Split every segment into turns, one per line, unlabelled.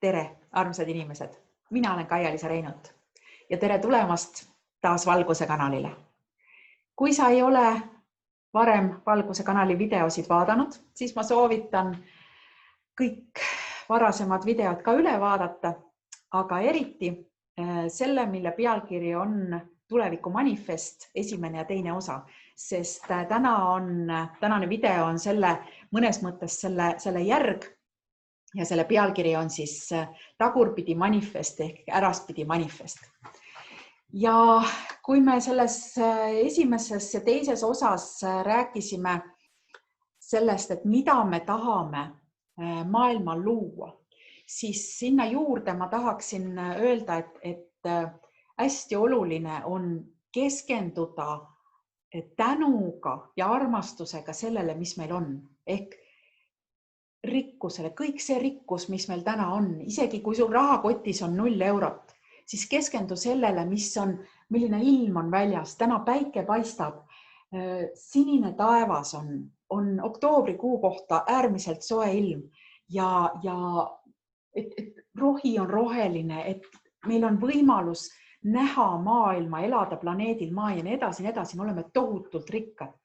Tere, armsad inimesed! Mina olen Kaia-Liisa Reinult ja tere tulemast taas Valguse kanalile. Kui sa ei ole varem Valguse kanali videosid vaadanud, siis ma soovitan kõik varasemad videod ka üle vaadata, aga eriti selle, mille pealkiri on Tuleviku manifest, esimene ja teine osa, sest tänane video on mõnes mõttes selle järg. Ja selle pealkiri on siis tagurpidi manifest ehk äraspidi manifest. Ja kui me selles esimeses ja teises osas rääkisime sellest, et mida me tahame maailmal luua, siis sinna juurde ma tahaksin öelda, et hästi oluline on keskenduda tänuga ja armastusega sellele, mis meil on. Ehk rikkusele, kõik see rikkus, mis meil täna on, isegi kui sul rahakotis on 0 eurot, siis keskendu sellele, milline ilm on väljas. Täna päike paistab, sinine taevas on oktoobrikuu kohta äärmiselt soe ilm ja et rohi on roheline, et meil on võimalus näha maailma, elada planeedil Maa ja nii edasi, me oleme tohutult rikkad.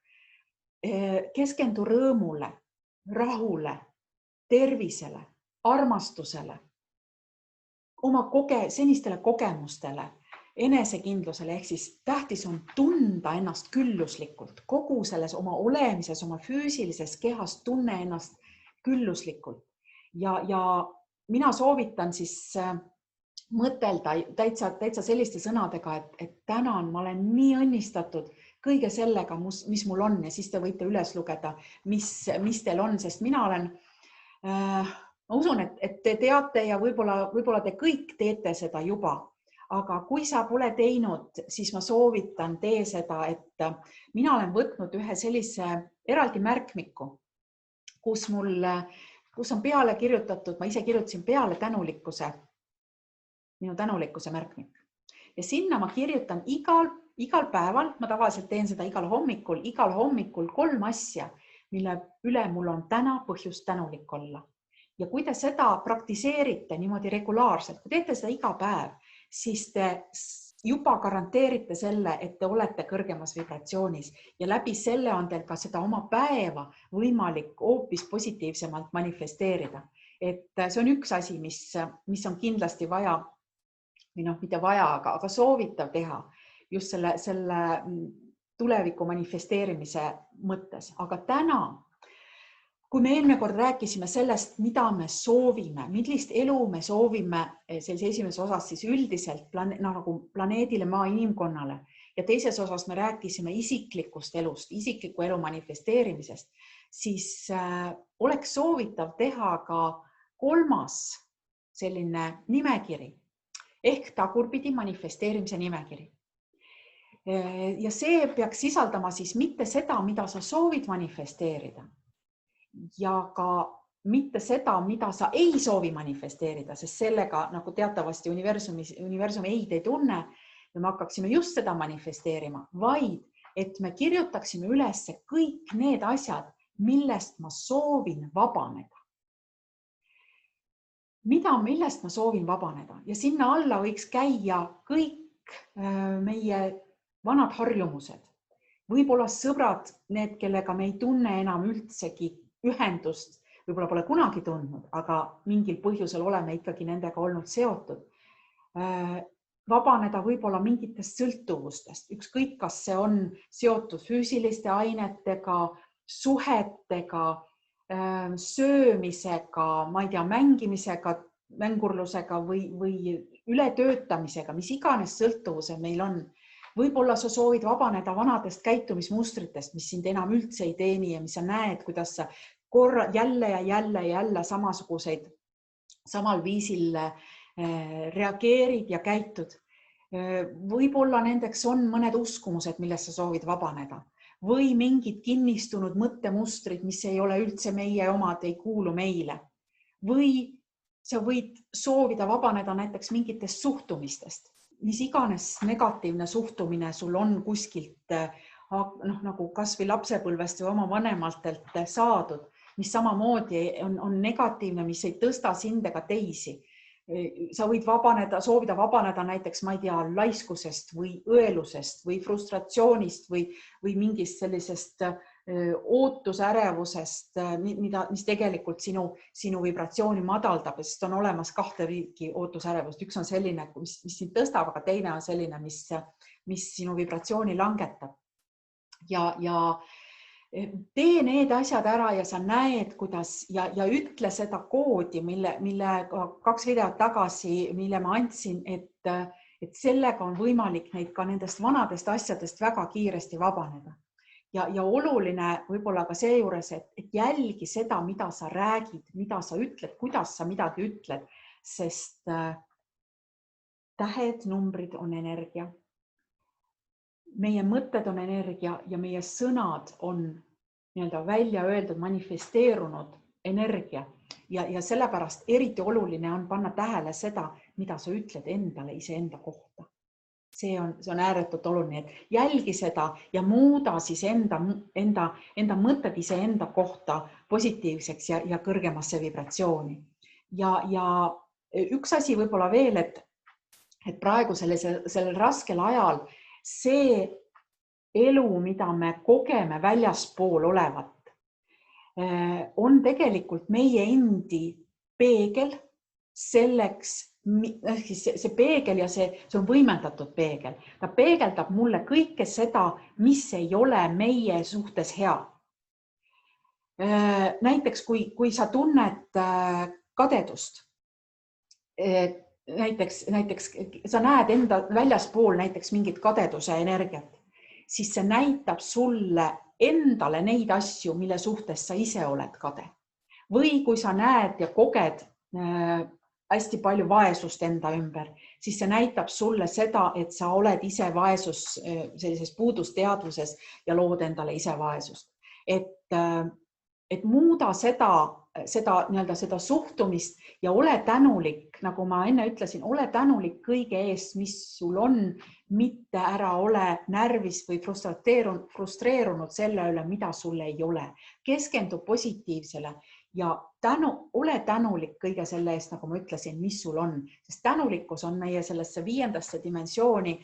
Keskendu rõõmule, rahule, tervisele, armastusele, oma senistele kogemustele, enesekindlusele, ehk siis tähtis on tunda ennast külluslikult, kogu selles oma olemises, oma füüsilises kehas tunne ennast külluslikult. Ja mina soovitan siis mõtelda täitsa selliste sõnadega, et tänan, ma olen nii õnnistatud kõige sellega, mis mul on ja siis te võite üles lugeda, mis teil on, sest ma usun, et te teate ja võib-olla te kõik teete seda juba, aga kui sa pole teinud, siis ma soovitan tee seda, et mina olen võtnud ühe sellise eraldi märkmiku, kus on peale kirjutatud, ma ise kirjutasin peale minu tänulikkuse märkmik. Ja sinna ma kirjutan igal päeval, ma tavaliselt teen seda igal hommikul 3 asja, mille üle mul on täna põhjust tänulik olla. Ja kui te seda praktiseerite niimoodi regulaarselt, kui teete seda iga päev, siis te juba garanteerite selle, et te olete kõrgemas vibratsioonis ja läbi selle on teil ka seda oma päeva võimalik hoopis positiivsemalt manifesteerida. Et see on üks asi, mis on kindlasti vaja, või mitte vaja, aga soovitav teha just selle tuleviku manifesteerimise mõttes. Aga täna, kui me eelmine kord rääkisime sellest, mida me soovime, millist elu me soovime sellise esimeses osas siis üldiselt nagu planeedile, maa inimkonnale ja teises osas me rääkisime isiklikust elust, isikliku elu manifesteerimisest, siis oleks soovitav teha ka 3. selline nimekiri ehk tagurpidi manifesteerimise nimekiri. Ja see peaks sisaldama siis mitte seda, mida sa soovid manifesteerida ja ka mitte seda, mida sa ei soovi manifesteerida, sest sellega nagu teatavasti universumi ei tunne ja me hakkaksime just seda manifesteerima, vaid et me kirjutaksime üles kõik need asjad, millest ma soovin vabaneda. Millest ma soovin vabaneda ja sinna alla võiks käia kõik meie vanad harjumused, võib-olla sõbrad, need, kellega me ei tunne enam üldsegi ühendust, võib-olla pole kunagi tundnud, aga mingil põhjusel oleme ikkagi nendega olnud seotud. Vabaneda võib-olla mingitest sõltuvustest, ükskõik, kas see on seotud füüsiliste ainetega, suhetega, söömisega, ma ei tea, mängimisega, mängurlusega või ületöötamisega, mis iganes sõltuvuse meil on. Võib-olla sa soovid vabaneda vanadest käitumismustritest, mis sind enam üldse ei teeni ja mis sa näed, kuidas sa jälle samasuguseid samal viisil reageerid ja käitud. Võib-olla nendeks on mõned uskumused, millest sa soovid vabaneda või mingid kinnistunud mõttemustrid, mis ei ole üldse meie omad, ei kuulu meile. Või sa võid soovida vabaneda näiteks mingitest suhtumistest, mis iganes negatiivne suhtumine sul on kuskilt nagu kas või lapsepõlvest või oma vanematelt saadud, mis samamoodi on negatiivne, mis ei tõsta sind ega teisi. sa võid soovida vabaneda näiteks, ma ei tea, laiskusest või õelusest või frustratsioonist või mingist sellisest ootusärevusest, mis tegelikult sinu vibratsiooni madaldab, sest on olemas kahte liiki ootusärevust. Üks on selline, mis sind tõstab, aga teine on selline, mis sinu vibratsiooni langetab. Ja tee need asjad ära ja sa näed, kuidas ja ütle seda koodi, mille 2 videot tagasi, mille ma andsin, et sellega on võimalik neid ka nendest vanadest asjadest väga kiiresti vabaneda. Ja oluline võib-olla ka see juures, et jälgi seda, mida sa räägid, mida sa ütled, kuidas sa midagi ütled, sest tähed, numbrid on energia. Meie mõtted on energia ja meie sõnad on välja öeldud, manifesteerunud energia ja sellepärast eriti oluline on panna tähele seda, mida sa ütled endale iseenda kohta. See on ääretult oluline, et jälgi seda ja muuda siis enda mõtted iseenda kohta positiivseks ja kõrgemasse vibratsiooni. Ja üks asi võib-olla veel, et praegu sellel raskel ajal see elu, mida me kogeme väljaspool olevat, on tegelikult meie endi peegel selleks, see peegel ja see on võimendatud peegel. Ta peegeldab mulle kõike seda, mis ei ole meie suhtes hea. Näiteks, kui sa tunned kadedust, näiteks sa näed enda väljaspool näiteks mingit kadeduse energiat, siis see näitab sulle endale neid asju, mille suhtes sa ise oled kade. Või kui sa näed ja koged hästi palju vaesust enda ümber, siis see näitab sulle seda, et sa oled ise vaesus sellises puudusteadvuses ja lood endale ise vaesust. Et muuda seda suhtumist ja ole tänulik, nagu ma enne ütlesin, ole tänulik kõige eest, mis sul on, mitte ära ole närvis või frustreerunud selle üle, mida sul ei ole. Keskendu positiivsele ja ole tänulik kõige selle eest, nagu ma ütlesin, mis sul on, sest tänulikkus on meie sellesse 5. dimensiooni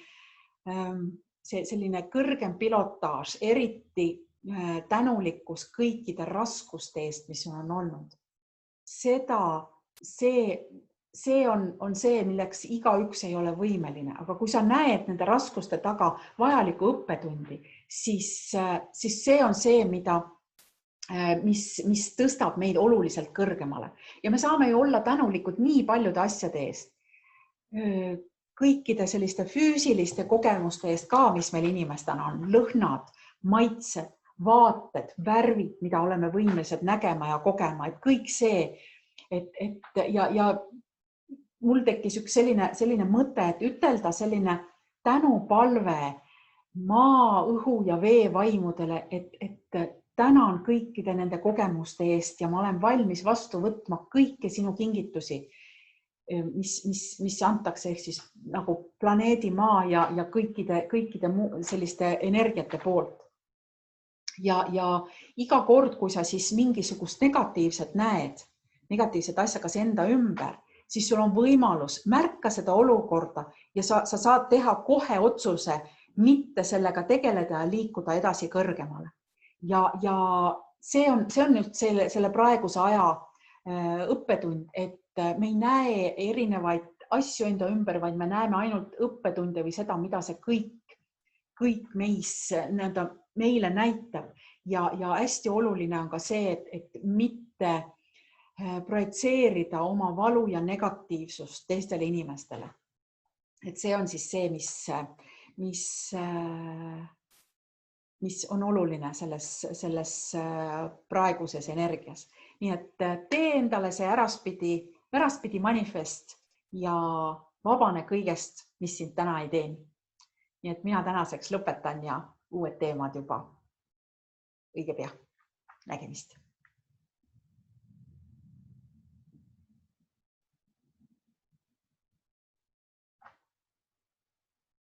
selline kõrgem pilotaaž, eriti tänulikkus kõikide raskuste eest, mis on olnud. See on see, milleks igaüks ei ole võimeline, aga kui sa näed nende raskuste taga vajalikku õppetundi, siis see on see, mis tõstab meid oluliselt kõrgemale. Ja me saame ju olla tänulikud nii paljude asjade eest. Kõikide selliste füüsiliste kogemuste eest ka, mis meil inimestena on, lõhnad, maitsed, vaated, värvid, mida oleme võimelised nägema ja kogema, et kõik see, ja mul tekkis üks selline mõte, et ütelda selline tänupalve maa, õhu ja vee vaimudele, et tänan kõikide nende kogemuste eest ja ma olen valmis vastu võtma kõiki sinu kingitusi, mis antakse ehk siis nagu planeedi maa ja kõikide selliste energiate poolt. Ja iga kord, kui sa siis mingisugust negatiivset näed, negatiivset asja kas enda ümber, siis sul on võimalus märka seda olukorda ja sa saad teha kohe otsuse, mitte sellega tegeleda ja liikuda edasi kõrgemale. Ja see on nüüd selle praeguse aja õppetund, et me ei näe erinevaid asju enda ümber, vaid me näeme ainult õppetunde või seda, mida see kõik meile näitab. Ja hästi oluline on ka see, et mitte projitseerida oma valu ja negatiivsust teistele inimestele. Et see on siis see, mis on oluline selles praeguses energias. Nii et tee endale see äraspidi manifest ja vabane kõigest, mis sind täna ei teeni. Nii et mina tänaseks lõpetan ja uued teemad juba õige pea. Nägemist!